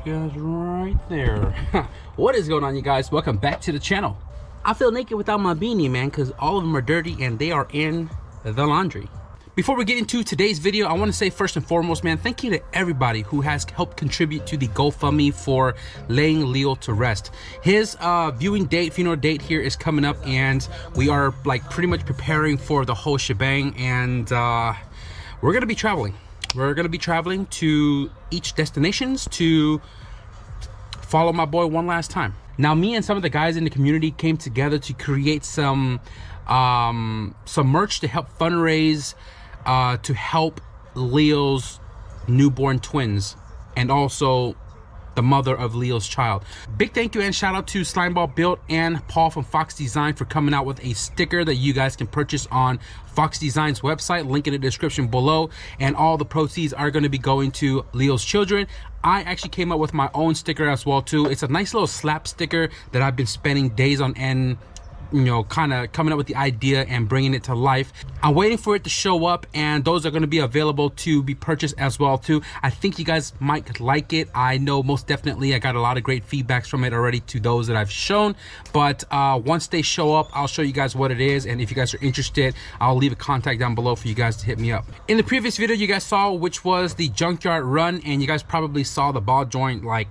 you guys right there. What is going on, you guys? Welcome back to the channel. I feel naked without my beanie, man, because all of them are dirty and they are in the laundry. Before we get into today's video, I want to say first and foremost, man, thank you to everybody who has helped contribute to the GoFundMe for laying Leo to rest. His viewing date, funeral date here is coming up, and we are like pretty much preparing for the whole shebang, and we're gonna be traveling. We're gonna be traveling to each destinations to follow my boy one last time. Now, me and some of the guys in the community came together to create some merch to help fundraise to help Leo's newborn twins and also the mother of Leo's child. Big thank you and shout out to Slimeball Built and Paul from Fox Design for coming out with a sticker that you guys can purchase on Fox Design's website, link in the description below, and all the proceeds are going to be going to Leo's children. I actually came up with my own sticker as well too. It's a nice little slap sticker that I've been spending days on end, you know, kind of coming up with the idea and bringing it to life. I'm waiting for it to show up, and those are going to be available to be purchased as well too. I think you guys might like it. I know most definitely I got a lot of great feedbacks from it already to those that I've shown, but once they show up, I'll show you guys what it is, and if you guys are interested, I'll leave a contact down below for you guys to hit me up. In the previous video you guys saw, which was the junkyard run, and you guys probably saw the ball joint like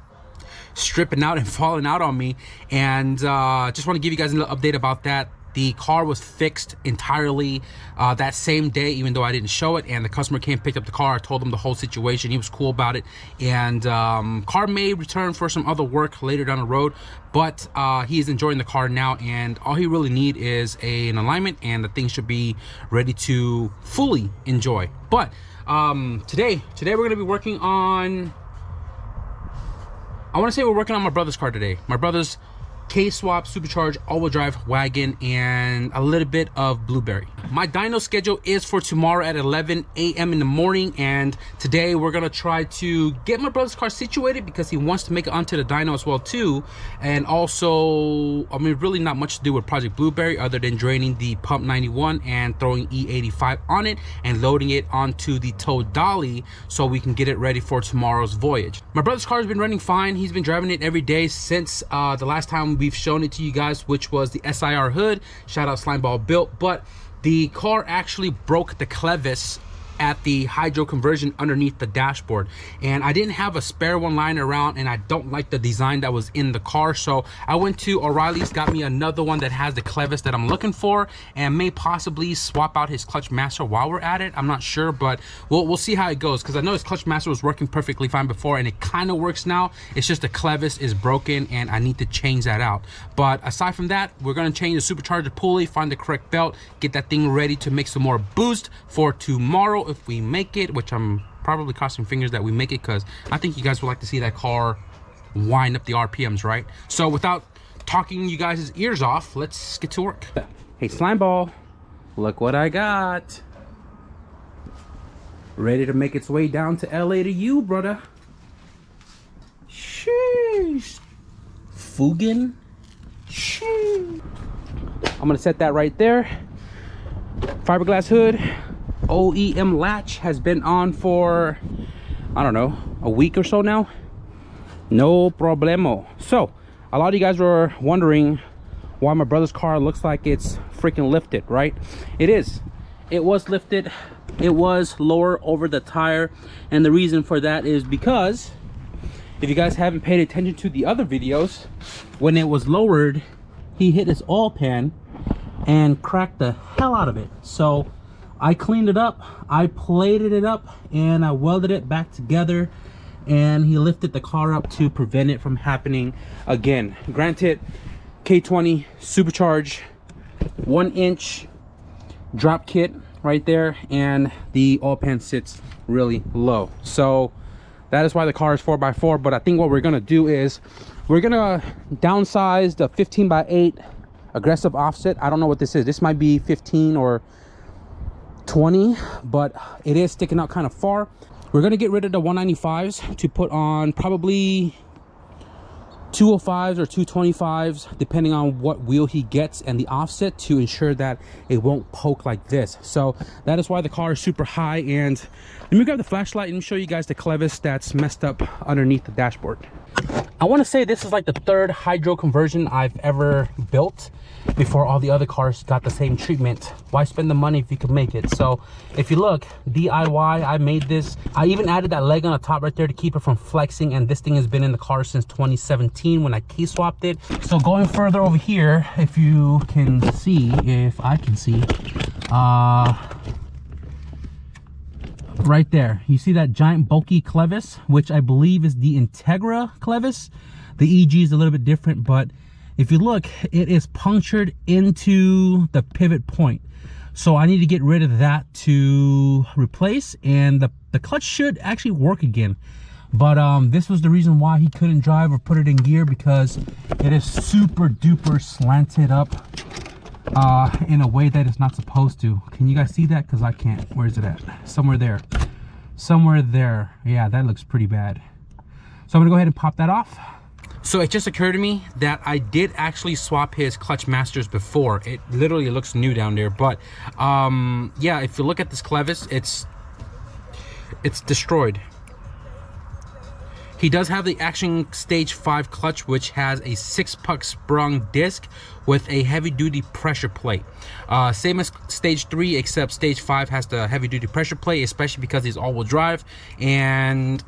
stripping out and falling out on me, and just want to give you guys a little update about that. The car was fixed entirely that same day, even though I didn't show it, and the customer came pick up the car. I told him the whole situation. He was cool about it, and car may return for some other work later down the road, but he is enjoying the car now, and all he really need is an alignment, and the thing should be ready to fully enjoy. But today we're going to be working on, I want to say we're working on my brother's car today. My brother's K-swap supercharged all-wheel drive wagon and a little bit of blueberry. My dyno schedule is for tomorrow at 11 a.m. in the morning, and today we're gonna try to get my brother's car situated because he wants to make it onto the dyno as well too. And also, I mean, really not much to do with Project Blueberry other than draining the pump 91 and throwing E85 on it and loading it onto the tow dolly so we can get it ready for tomorrow's voyage. My brother's car has been running fine. He's been driving it every day since the last time we've shown it to you guys, which was the SIR hood. Shout out Slimeball Built. But the car actually broke the clevis at the hydro conversion underneath the dashboard, and I didn't have a spare one lying around, and I don't like the design that was in the car, so I went to O'Reilly's, got me another one that has the clevis that I'm looking for, and may possibly swap out his clutch master while we're at it. I'm not sure, but we'll see how it goes, because I know his clutch master was working perfectly fine before, and it kind of works now. It's just the clevis is broken and I need to change that out. But aside from that, we're going to change the supercharger pulley, find the correct belt, get that thing ready to make some more boost for tomorrow if we make it, which I'm probably crossing fingers that we make it, because I think you guys would like to see that car wind up the RPMs, right? So without talking you guys' ears off, let's get to work. Hey Slimeball, look what I got. Ready to make its way down to LA to you, brother. Sheesh. Fugan. Sheesh. I'm gonna set that right there. Fiberglass hood. OEM latch has been on for, I don't know, a week or so now. No problemo. So a lot of you guys were wondering why my brother's car looks like it's freaking lifted, right? It is. It was lifted. It was lower over the tire, and the reason for that is because if you guys haven't paid attention to the other videos, when it was lowered, he hit his oil pan and cracked the hell out of it. So I cleaned it up, I plated it up, and I welded it back together, and he lifted the car up to prevent it from happening again. Granted, K20 supercharged 1-inch drop kit right there, and the oil pan sits really low. So that is why the car is 4x4. But I think what we're gonna do is we're gonna downsize the 15x8 aggressive offset. I don't know what this is. This might be 15 or 20, but it is sticking out kind of far. We're gonna get rid of the 195s to put on probably 205s or 225s, depending on what wheel he gets and the offset, to ensure that it won't poke like this. So that is why the car is super high. And let me grab the flashlight and show you guys the clevis that's messed up underneath the dashboard. I want to say this is like the third hydro conversion I've ever built before all the other cars got the same treatment. Why spend the money if you can make it? So if you look, DIY, I made this. I even added that leg on the top right there to keep it from flexing, and this thing has been in the car since 2017 when I key swapped it. So going further over here, if you can see, if I can see, right there, you see that giant bulky clevis, which I believe is the Integra clevis. The EG is a little bit different, but if you look, it is punctured into the pivot point. So I need to get rid of that to replace, and the clutch should actually work again. But this was the reason why he couldn't drive or put it in gear, because it is super duper slanted up in a way that it's not supposed to. Can you guys see that? Because I can't. Where is it at? Somewhere there. Somewhere there. Yeah, that looks pretty bad. So I'm gonna go ahead and pop that off. So it just occurred to me that I did actually swap his clutch masters before. It literally looks new down there, but yeah, if you look at this clevis, it's destroyed. He does have the Action Stage 5 clutch, which has a 6-puck sprung disc with a heavy-duty pressure plate. Same as Stage 3, except Stage 5 has the heavy-duty pressure plate, especially because he's all-wheel drive. And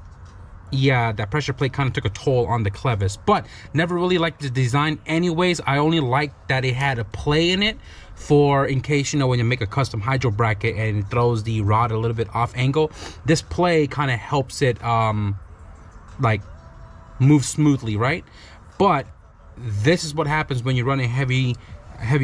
yeah, that pressure plate kind of took a toll on the clevis, but never really liked the design anyways. I only liked that it had a play in it for, in case, you know, when you make a custom hydro bracket and it throws the rod a little bit off angle, this play kind of helps it like move smoothly, right? But this is what happens when you run a heavy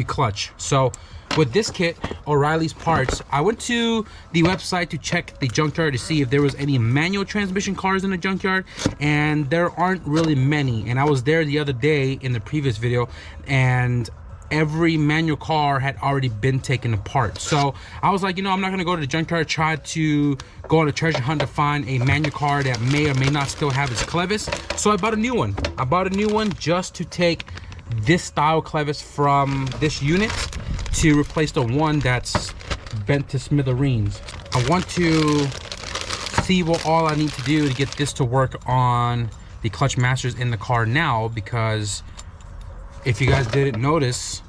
clutch. So with this kit, O'Reilly's Parts, I went to the website to check the junkyard to see if there was any manual transmission cars in the junkyard, and there aren't really many. And I was there the other day in the previous video, and every manual car had already been taken apart. So I was like, you know, I'm not gonna go to the junkyard, try to go on a treasure hunt to find a manual car that may or may not still have its clevis. So I bought a new one. I bought a new one just to take this style clevis from this unit to replace the one that's bent to smithereens. I want to see what all I need to do to get this to work on the clutch masters in the car now, because if you guys didn't notice,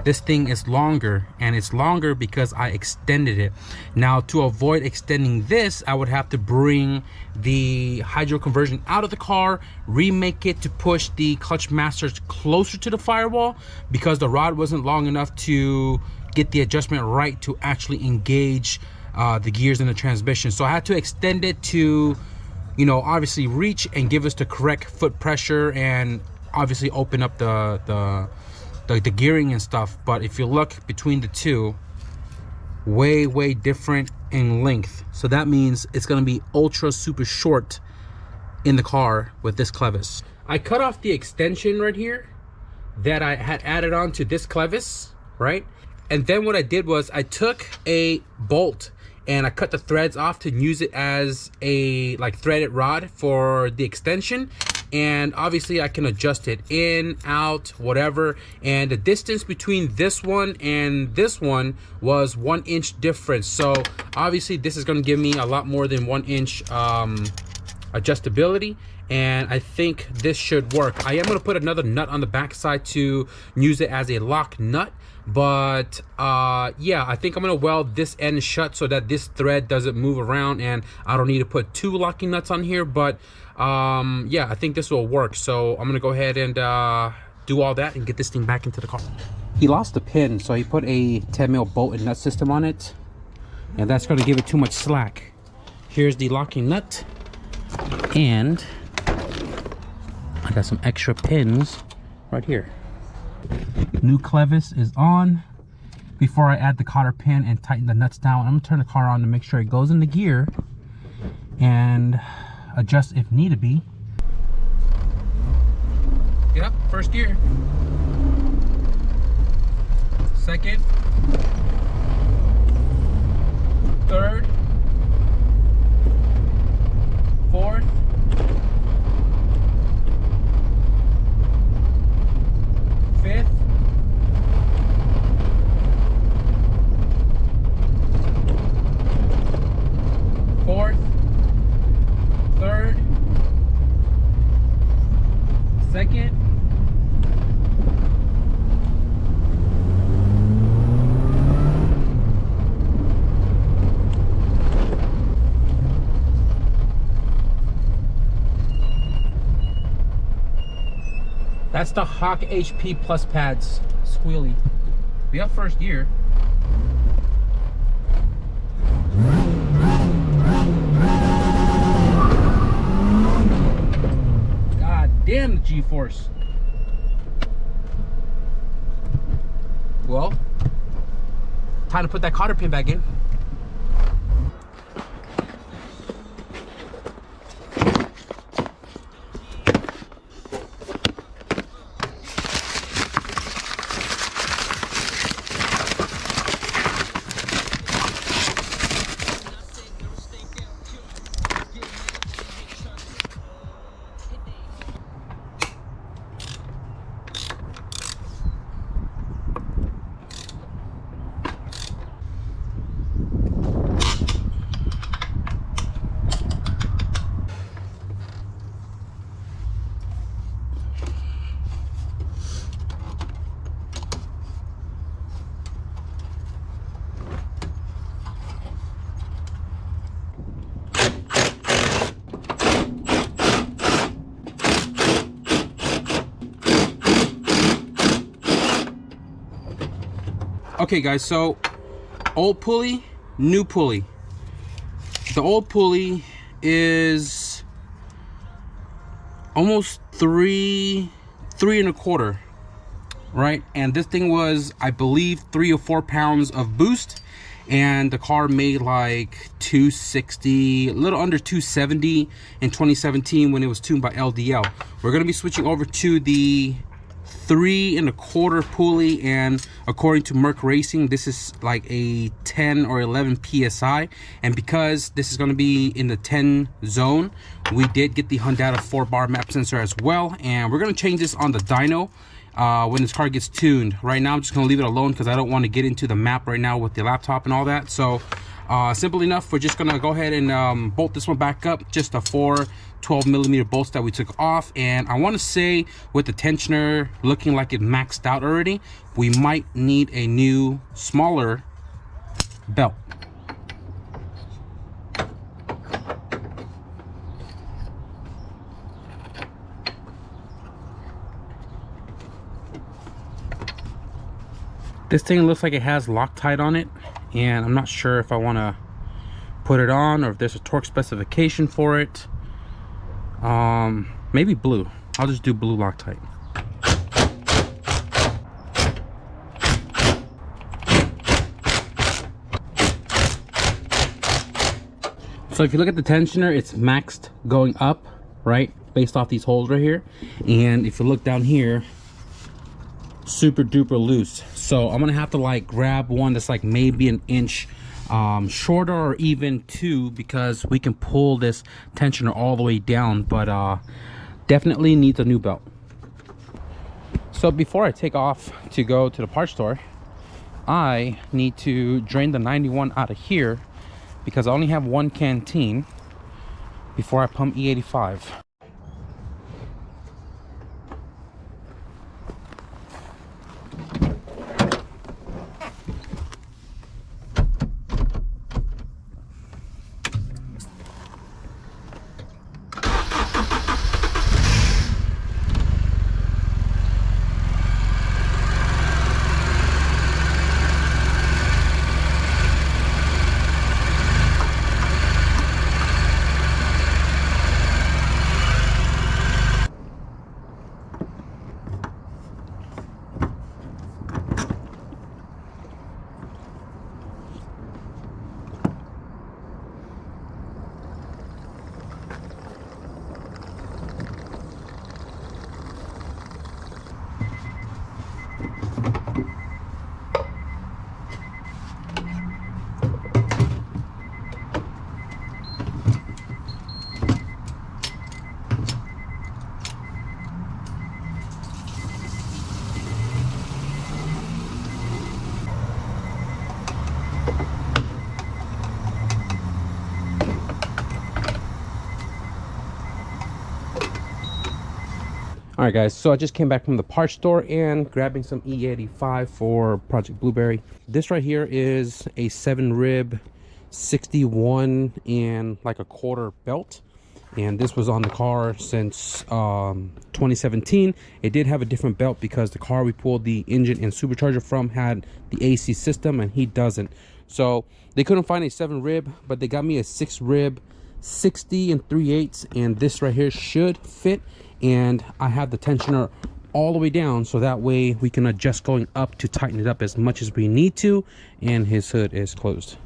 this thing is longer, and it's longer because I extended it. Now, to avoid extending this, I would have to bring the hydro conversion out of the car, remake it to push the clutch masters closer to the firewall, because the rod wasn't long enough to get the adjustment right to actually engage the gears in the transmission. So I had to extend it to, you know, obviously reach and give us the correct foot pressure, and obviously open up the gearing and stuff. But if you look between the two, way different in length. So that means it's going to be ultra super short in the car with this clevis. I cut off the extension right here that I had added on to this clevis, right? And then what I did was I took a bolt and I cut the threads off to use it as a like threaded rod for the extension. And obviously I can adjust it in, out, whatever. And the distance between this one and this one was 1 inch difference. So obviously this is gonna give me a lot more than 1 inch adjustability. And I think this should work. I am gonna put another nut on the back side to use it as a lock nut. But yeah, I think I'm gonna weld this end shut so that this thread doesn't move around, and I don't need to put 2 locking nuts on here. But yeah, I think this will work. So I'm gonna go ahead and do all that and get this thing back into the car. He lost the pin, so he put a 10mm bolt and nut system on it, and that's gonna give it too much slack. Here's the locking nut, and I got some extra pins right here. New clevis is on. Before I add the cotter pin and tighten the nuts down, I'm gonna turn the car on to make sure it goes into gear and adjust if need to be. Yep, first gear. Second. Third. Fourth. Fifth. Fourth. Third. That's the Hawk HP Plus pads, squealy. Be up first gear. God damn the G-force. Well, time to put that cotter pin back in. Okay guys, so old pulley, new pulley. The old pulley is almost three and a quarter, right? And this thing was, I believe, 3 or 4 pounds of boost, and the car made like 260, a little under 270 in 2017 when it was tuned by LDL. We're gonna be switching over to the 3 and a quarter pulley, and according to Merc Racing, this is like a 10 or 11 psi. And because this is going to be in the 10 zone, we did get the Hyundai 4-bar map sensor as well, and we're going to change this on the dyno when this car gets tuned. Right now I'm just going to leave it alone because I don't want to get into the map right now with the laptop and all that. So simple enough, we're just going to go ahead and bolt this one back up. Just a 4 12mm bolts that we took off, and I want to say with the tensioner looking like it maxed out already, we might need a new smaller belt. This thing looks like it has Loctite on it, and I'm not sure if I want to put it on or if there's a torque specification for it. Maybe blue. I'll just do blue Loctite. So if you look at the tensioner, it's maxed going up, right, based off these holes right here. And if you look down here, super duper loose. So I'm gonna have to like grab one that's like maybe an inch shorter, or even 2, because we can pull this tensioner all the way down, but definitely needs a new belt. So before I take off to go to the parts store, I need to drain the 91 out of here because I only have 1 canteen before I pump E85. All right guys, so I just came back from the parts store and grabbing some E85 for Project Blueberry. This right here is a 7 rib 61 and like a quarter belt. and this was on the car since 2017. It did have a different belt because the car we pulled the engine and supercharger from had the AC system and he doesn't. So they couldn't find a 7 rib, but they got me a 6 rib 60 3/8, and this right here should fit. And I have the tensioner all the way down, so that way we can adjust going up to tighten it up as much as we need to. And his hood is closed.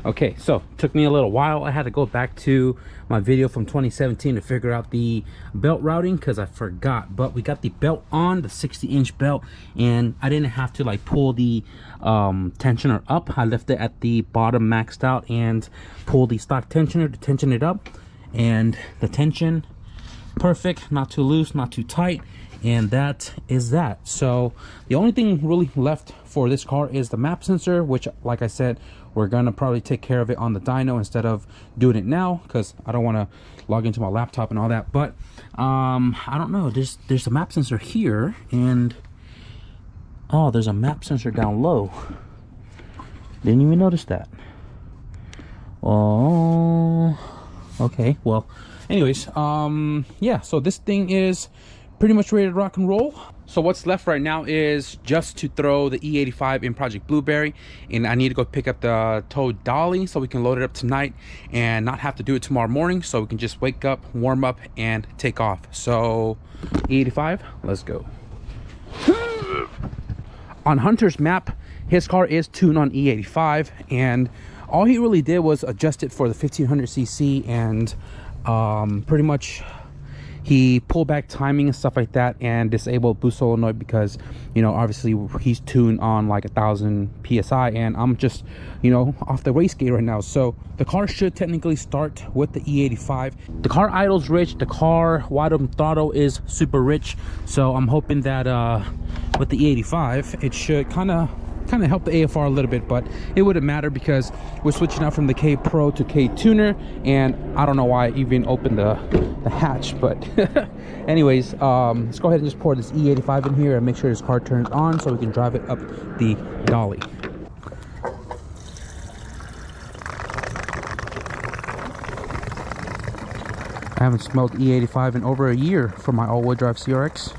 Okay, so took me a little while. I had to go back to my video from 2017 to figure out the belt routing because I forgot. But we got the belt on, the 60-inch belt, and I didn't have to like pull the tensioner up. I left it at the bottom maxed out and pull the stock tensioner to tension it up. And the tension, perfect, not too loose, not too tight. And that is that. So the only thing really left for this car is the map sensor, which, like I said, we're gonna probably take care of it on the dyno instead of doing it now because I don't want to log into my laptop and all that. But I don't know, there's a map sensor here, and oh, there's a map sensor down low. Didn't even notice that. Oh, okay, well, anyways, yeah, so this thing is pretty much ready to rock and roll. So what's left right now is just to throw the E85 in Project Blueberry, and I need to go pick up the tow dolly so we can load it up tonight and not have to do it tomorrow morning, so we can just wake up, warm up, and take off. So E85, let's go. On Hunter's map, his car is tuned on E85, and all he really did was adjust it for the 1500cc, and pretty much he pulled back timing and stuff like that and disabled boost solenoid because, you know, obviously he's tuned on like 1000 psi and I'm just, you know, off the race gate right now. So the car should technically start with the E85. The car idle's rich, the car wide open throttle is super rich, so I'm hoping that with the E85 it should kind of help the AFR a little bit, but it wouldn't matter because we're switching out from the K Pro to K Tuner, and I don't know why I even opened the hatch. But anyways, let's go ahead and just pour this E85 in here and make sure this car turns on so we can drive it up the dolly. I haven't smelled E85 in over a year for my all-wheel drive CRX.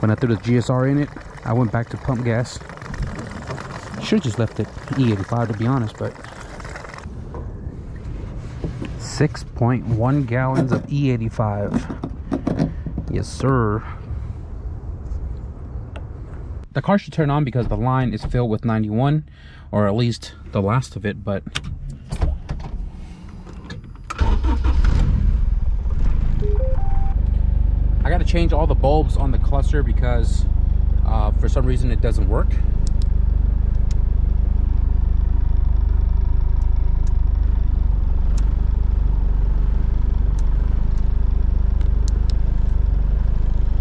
When I threw the GSR in it, I went back to pump gas. Should just left it E85 to be honest, but 6.1 gallons of E85. Yes, sir. The car should turn on because the line is filled with 91, or at least the last of it, but I got to change all the bulbs on the cluster because for some reason it doesn't work.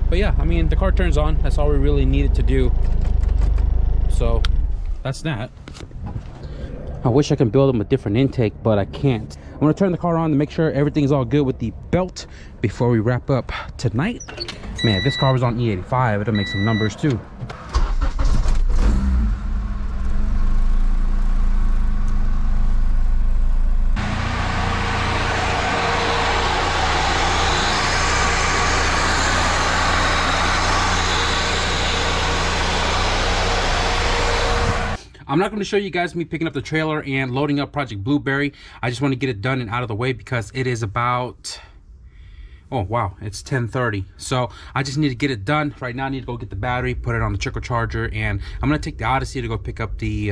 But yeah, I mean, the car turns on. That's all we really needed to do. So that's that. I wish I could build them a different intake, but I can't. I'm gonna turn the car on to make sure everything's all good with the belt before we wrap up tonight. Man, if this car was on E85, it'll make some numbers too. I'm not going to show you guys me picking up the trailer and loading up Project Blueberry. I just want to get it done and out of the way because it is about, oh wow, it's 10:30. So I just need to get it done. Right now I need to go get the battery, put it on the trickle charger, and I'm going to take the Odyssey to go pick up the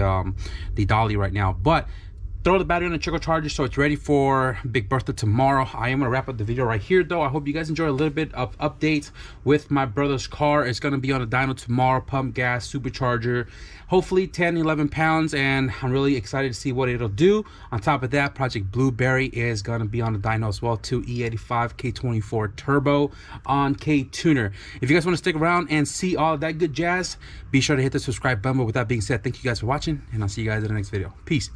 dolly right now. But throw the battery on the trickle charger so it's ready for Big Bertha tomorrow. I am going to wrap up the video right here though. I hope you guys enjoy a little bit of updates with my brother's car. It's going to be on the dyno tomorrow, pump gas, supercharger, hopefully 10-11 pounds, and I'm really excited to see what it'll do. On top of that, Project Blueberry is going to be on the dyno as well too. E85 K24 turbo on K Tuner. If you guys want to stick around and see all of that good jazz, be sure to hit the subscribe button. But with that being said, thank you guys for watching, and I'll see you guys in the next video. Peace.